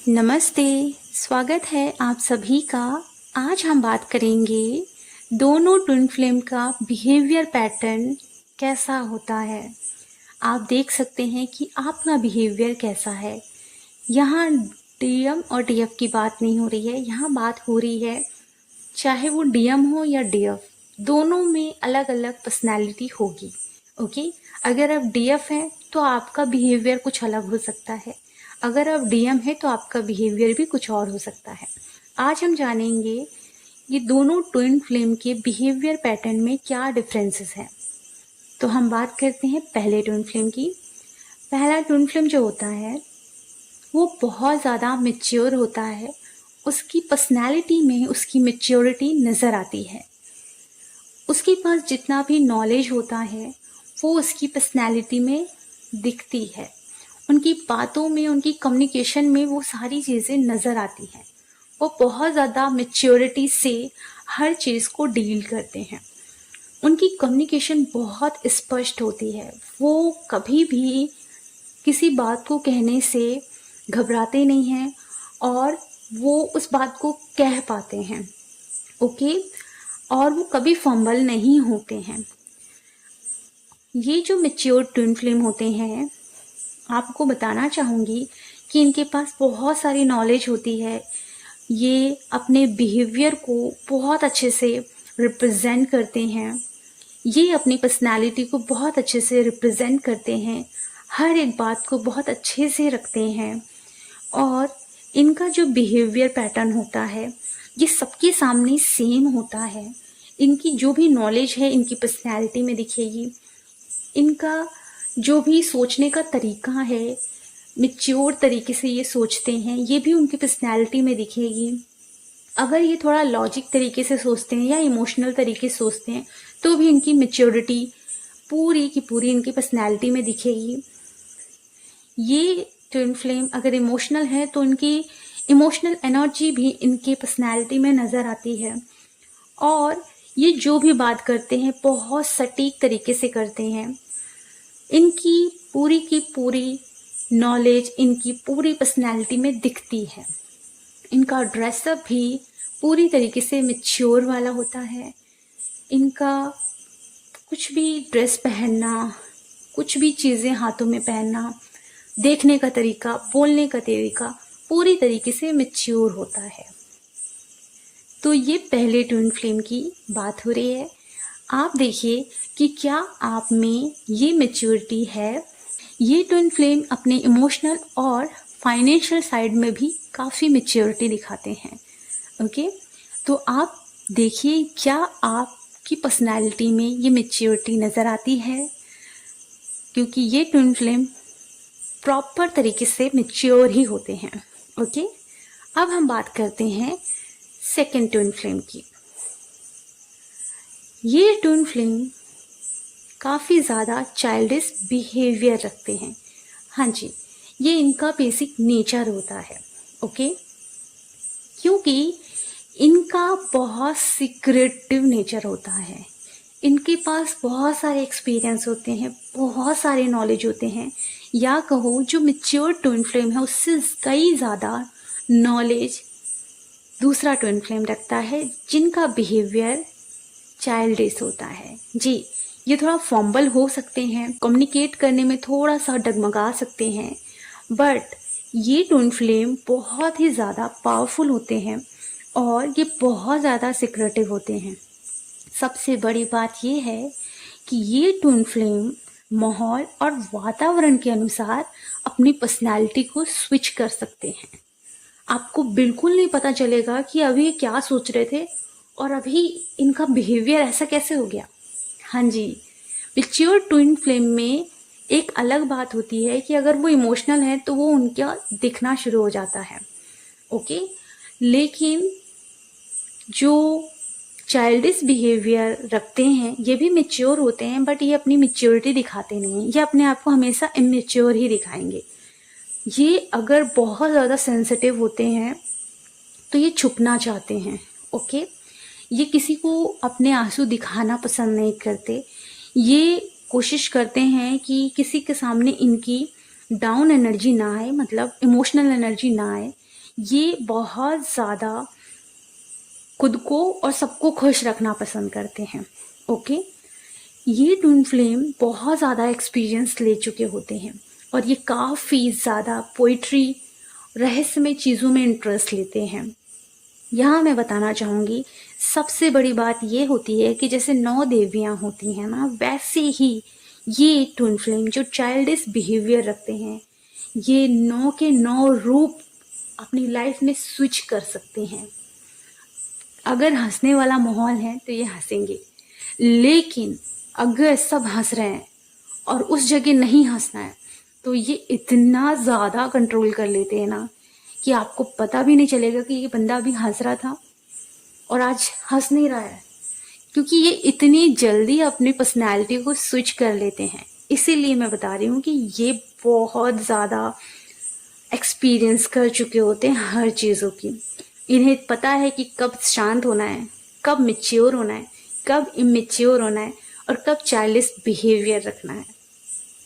नमस्ते, स्वागत है आप सभी का। आज हम बात करेंगे दोनों ट्विन फ्लेम का बिहेवियर पैटर्न कैसा होता है। आप देख सकते हैं कि आपका बिहेवियर कैसा है। यहाँ डीएम और डीएफ की बात नहीं हो रही है, यहाँ बात हो रही है चाहे वो डीएम हो या डीएफ, दोनों में अलग अलग पर्सनैलिटी होगी। ओके, अगर आप डीएफ हैं तो आपका बिहेवियर कुछ अलग हो सकता है, अगर आप डीएम है तो आपका बिहेवियर भी कुछ और हो सकता है। आज हम जानेंगे ये दोनों ट्विन फ्लेम के बिहेवियर पैटर्न में क्या डिफरेंसेस हैं। तो हम बात करते हैं पहले ट्विन फ्लेम की। पहला ट्विन फ्लेम जो होता है वो बहुत ज़्यादा मैच्योर होता है, उसकी पर्सनैलिटी में उसकी मैच्योरिटी नज़र आती है। उसके पास जितना भी नॉलेज होता है वो उसकी पर्सनैलिटी में दिखती है, उनकी बातों में, उनकी कम्युनिकेशन में वो सारी चीज़ें नज़र आती हैं। वो बहुत ज़्यादा मैच्योरिटी से हर चीज़ को डील करते हैं। उनकी कम्युनिकेशन बहुत स्पष्ट होती है, वो कभी भी किसी बात को कहने से घबराते नहीं हैं और वो उस बात को कह पाते हैं। ओके, और वो कभी फंबल नहीं होते हैं। ये जो मैच्योर ट्विन फ्लेम होते हैं, आपको बताना चाहूँगी कि इनके पास बहुत सारी नॉलेज होती है। ये अपने बिहेवियर को बहुत अच्छे से रिप्रेजेंट करते हैं, ये अपनी पर्सनालिटी को बहुत अच्छे से रिप्रेजेंट करते हैं, हर एक बात को बहुत अच्छे से रखते हैं। और इनका जो बिहेवियर पैटर्न होता है ये सबके सामने सेम होता है। इनकी जो भी नॉलेज है इनकी पर्सनालिटी में दिखेगी। इनका जो भी सोचने का तरीका है, मैच्योर तरीके से ये सोचते हैं, ये भी उनकी पर्सनैलिटी में दिखेगी। अगर ये थोड़ा लॉजिक तरीके से सोचते हैं या इमोशनल तरीके से सोचते हैं तो भी इनकी मैच्योरिटी पूरी की पूरी इनकी पर्सनैलिटी में दिखेगी। ये ट्विन फ्लेम अगर इमोशनल है तो इनकी इमोशनल एनर्जी भी इनके पर्सनैलिटी में नज़र आती है। और ये जो भी बात करते हैं बहुत सटीक तरीके से करते हैं। इनकी पूरी की पूरी नॉलेज इनकी पूरी पर्सनैलिटी में दिखती है। इनका ड्रेसअप भी पूरी तरीके से मैच्योर वाला होता है। इनका कुछ भी ड्रेस पहनना, कुछ भी चीज़ें हाथों में पहनना, देखने का तरीका, बोलने का तरीका पूरी तरीके से मैच्योर होता है। तो ये पहले ट्विन फ्लेम की बात हो रही है। आप देखिए कि क्या आप में ये मैच्योरिटी है। ये ट्विन फ्लेम अपने इमोशनल और फाइनेंशियल साइड में भी काफ़ी मैच्योरिटी दिखाते हैं। ओके, तो आप देखिए क्या आपकी पर्सनालिटी में ये मैच्योरिटी नज़र आती है, क्योंकि ये ट्विन फ्लेम प्रॉपर तरीके से मैच्योर ही होते हैं। ओके, अब हम बात करते हैं सेकेंड ट्विन फ्लेम की। ये ट्विन फ्लेम काफ़ी ज़्यादा चाइल्डिश बिहेवियर रखते हैं। हाँ जी, ये इनका बेसिक नेचर होता है। ओके, क्योंकि इनका बहुत सीक्रेटिव नेचर होता है। इनके पास बहुत सारे एक्सपीरियंस होते हैं, बहुत सारे नॉलेज होते हैं, या कहो जो मैच्योर ट्विन फ्लेम है उससे कई ज़्यादा नॉलेज दूसरा ट्विन फ्लेम रखता है, जिनका बिहेवियर चाइल्डिश होता है। जी, ये थोड़ा फॉम्बल हो सकते हैं, कम्युनिकेट करने में थोड़ा सा डगमगा सकते हैं, बट ये ट्विन फ्लेम बहुत ही ज़्यादा पावरफुल होते हैं और ये बहुत ज़्यादा सीक्रेटिव होते हैं। सबसे बड़ी बात ये है कि ये ट्विन फ्लेम माहौल और वातावरण के अनुसार अपनी पर्सनालिटी को स्विच कर सकते हैं। आपको बिल्कुल नहीं पता चलेगा कि अभी ये क्या सोच रहे थे और अभी इनका बिहेवियर ऐसा कैसे हो गया। हाँ जी, मैच्योर ट्विन फ्लेम में एक अलग बात होती है कि अगर वो इमोशनल है तो वो उनका दिखना शुरू हो जाता है। ओके, लेकिन जो चाइल्डिश बिहेवियर रखते हैं ये भी मैच्योर होते हैं, बट ये अपनी मैच्योरिटी दिखाते नहीं हैं, ये अपने आप को हमेशा इमेच्योर ही दिखाएंगे। ये अगर बहुत ज़्यादा सेंसिटिव होते हैं तो ये छुपना चाहते हैं। ओके, ये किसी को अपने आंसू दिखाना पसंद नहीं करते। ये कोशिश करते हैं कि किसी के सामने इनकी डाउन एनर्जी ना आए, मतलब इमोशनल एनर्जी ना आए। ये बहुत ज़्यादा खुद को और सबको खुश रखना पसंद करते हैं। ओके, ये ट्विन फ्लेम बहुत ज़्यादा एक्सपीरियंस ले चुके होते हैं और ये काफ़ी ज़्यादा पोइट्री, रहस्यमय चीज़ों में इंटरेस्ट लेते हैं। यहाँ मैं बताना चाहूँगी, सबसे बड़ी बात ये होती है कि जैसे 9 देवियाँ होती हैं ना, वैसे ही ये ट्विन फ्लेम जो चाइल्डिश बिहेवियर रखते हैं, ये 9 के 9 रूप अपनी लाइफ में स्विच कर सकते हैं। अगर हंसने वाला माहौल है तो ये हंसेंगे, लेकिन अगर सब हंस रहे हैं और उस जगह नहीं हंसना है तो ये इतना ज़्यादा कंट्रोल कर लेते हैं ना कि आपको पता भी नहीं चलेगा कि ये बंदा अभी हंस रहा था और आज हंस नहीं रहा है, क्योंकि ये इतनी जल्दी अपनी पर्सनैलिटी को स्विच कर लेते हैं। इसीलिए मैं बता रही हूँ कि ये बहुत ज़्यादा एक्सपीरियंस कर चुके होते हैं हर चीज़ों की। इन्हें पता है कि कब शांत होना है, कब मैच्योर होना है, कब इमेच्योर होना है और कब चाइल्डिश बिहेवियर रखना है।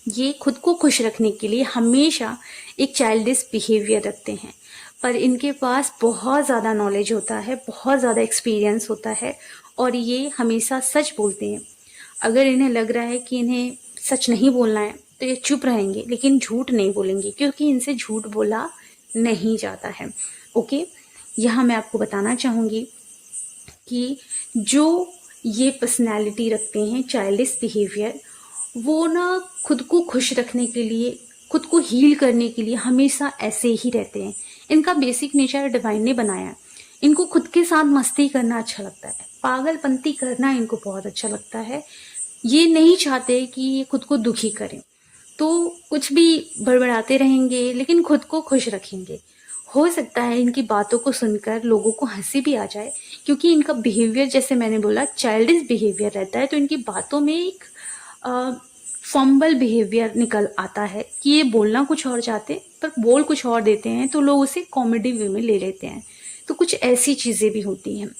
ये खुद को खुश रखने के लिए हमेशा एक चाइल्डिश बिहेवियर रखते हैं, पर इनके पास बहुत ज़्यादा नॉलेज होता है, बहुत ज़्यादा एक्सपीरियंस होता है और ये हमेशा सच बोलते हैं। अगर इन्हें लग रहा है कि इन्हें सच नहीं बोलना है तो ये चुप रहेंगे, लेकिन झूठ नहीं बोलेंगे, क्योंकि इनसे झूठ बोला नहीं जाता है। ओके, यहाँ मैं आपको बताना चाहूँगी कि जो ये पर्सनैलिटी रखते हैं चाइल्डिश बिहेवियर, वो ना खुद को खुश रखने के लिए, खुद को हील करने के लिए हमेशा ऐसे ही रहते हैं। इनका बेसिक नेचर डिवाइन ने बनाया है। इनको खुद के साथ मस्ती करना अच्छा लगता है, पागलपंती करना इनको बहुत अच्छा लगता है। ये नहीं चाहते कि ये खुद को दुखी करें, तो कुछ भी बड़बड़ाते रहेंगे लेकिन खुद को खुश रखेंगे। हो सकता है इनकी बातों को सुनकर लोगों को हंसी भी आ जाए, क्योंकि इनका बिहेवियर, जैसे मैंने बोला, चाइल्डिश बिहेवियर रहता है, तो इनकी बातों में एक फंबल बिहेवियर निकल आता है कि ये बोलना कुछ और चाहते पर बोल कुछ और देते हैं, तो लोग उसे कॉमेडी वे में ले लेते हैं। तो कुछ ऐसी चीज़ें भी होती हैं।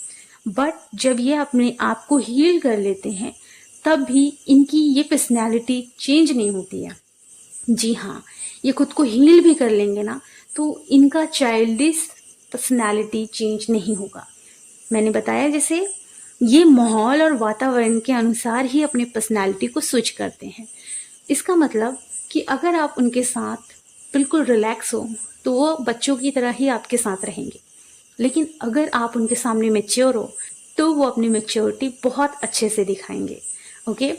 बट जब ये अपने आप को हील कर लेते हैं तब भी इनकी ये पर्सनैलिटी चेंज नहीं होती है। जी हाँ, ये खुद को हील भी कर लेंगे ना तो इनका चाइल्डिश पर्सनैलिटी चेंज नहीं होगा। मैंने बताया जैसे ये माहौल और वातावरण के अनुसार ही अपनी पर्सनैलिटी को स्विच करते हैं। इसका मतलब कि अगर आप उनके साथ बिल्कुल रिलैक्स हो तो वो बच्चों की तरह ही आपके साथ रहेंगे, लेकिन अगर आप उनके सामने मैच्योर हो तो वो अपनी मैच्योरिटी बहुत अच्छे से दिखाएंगे। ओके,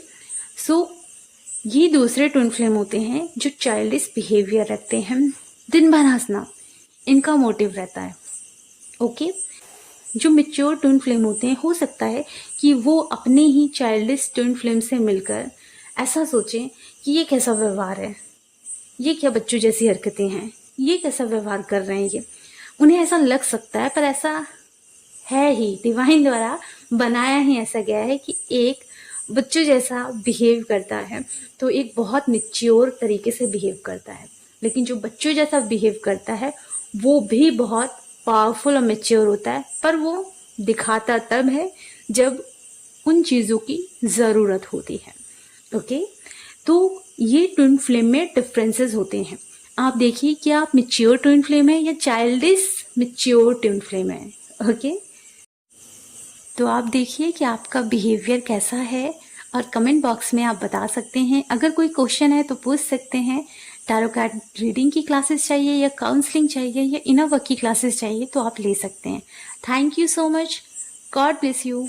सो ये दूसरे ट्विन फ्लेम होते हैं जो चाइल्डिश बिहेवियर रखते हैं। दिन भर हंसना इनका मोटिव रहता है। ओके, जो मैच्योर ट्विन फ्लेम होते हैं, हो सकता है कि वो अपने ही चाइल्डिश ट्विन फ्लेम से मिलकर ऐसा सोचें कि ये कैसा व्यवहार है, ये क्या बच्चों जैसी हरकतें हैं, ये कैसा व्यवहार कर रहे हैं। ये उन्हें ऐसा लग सकता है, पर ऐसा है ही, डिवाइन द्वारा बनाया ही ऐसा गया है कि एक बच्चों जैसा बिहेव करता है तो एक बहुत मैच्योर तरीके से बिहेव करता है, लेकिन जो बच्चों जैसा बिहेव करता है वो भी बहुत पावरफुल और मैच्योर होता है, पर वो दिखाता तब है जब उन चीज़ों की ज़रूरत होती है। ओके, तो ये ट्विन फ्लेम में डिफरेंसेस होते हैं। आप देखिए कि आप मैच्योर ट्विन फ्लेम है या चाइल्डिश मैच्योर ट्विन फ्लेम है। ओके, तो आप देखिए कि आपका बिहेवियर कैसा है और कमेंट बॉक्स में आप बता सकते हैं। अगर कोई क्वेश्चन है तो पूछ सकते हैं। टैरो कार्ड रीडिंग की क्लासेस चाहिए या काउंसलिंग चाहिए या इनर वर्क की क्लासेस चाहिए तो आप ले सकते हैं। Thank you so much. God bless you.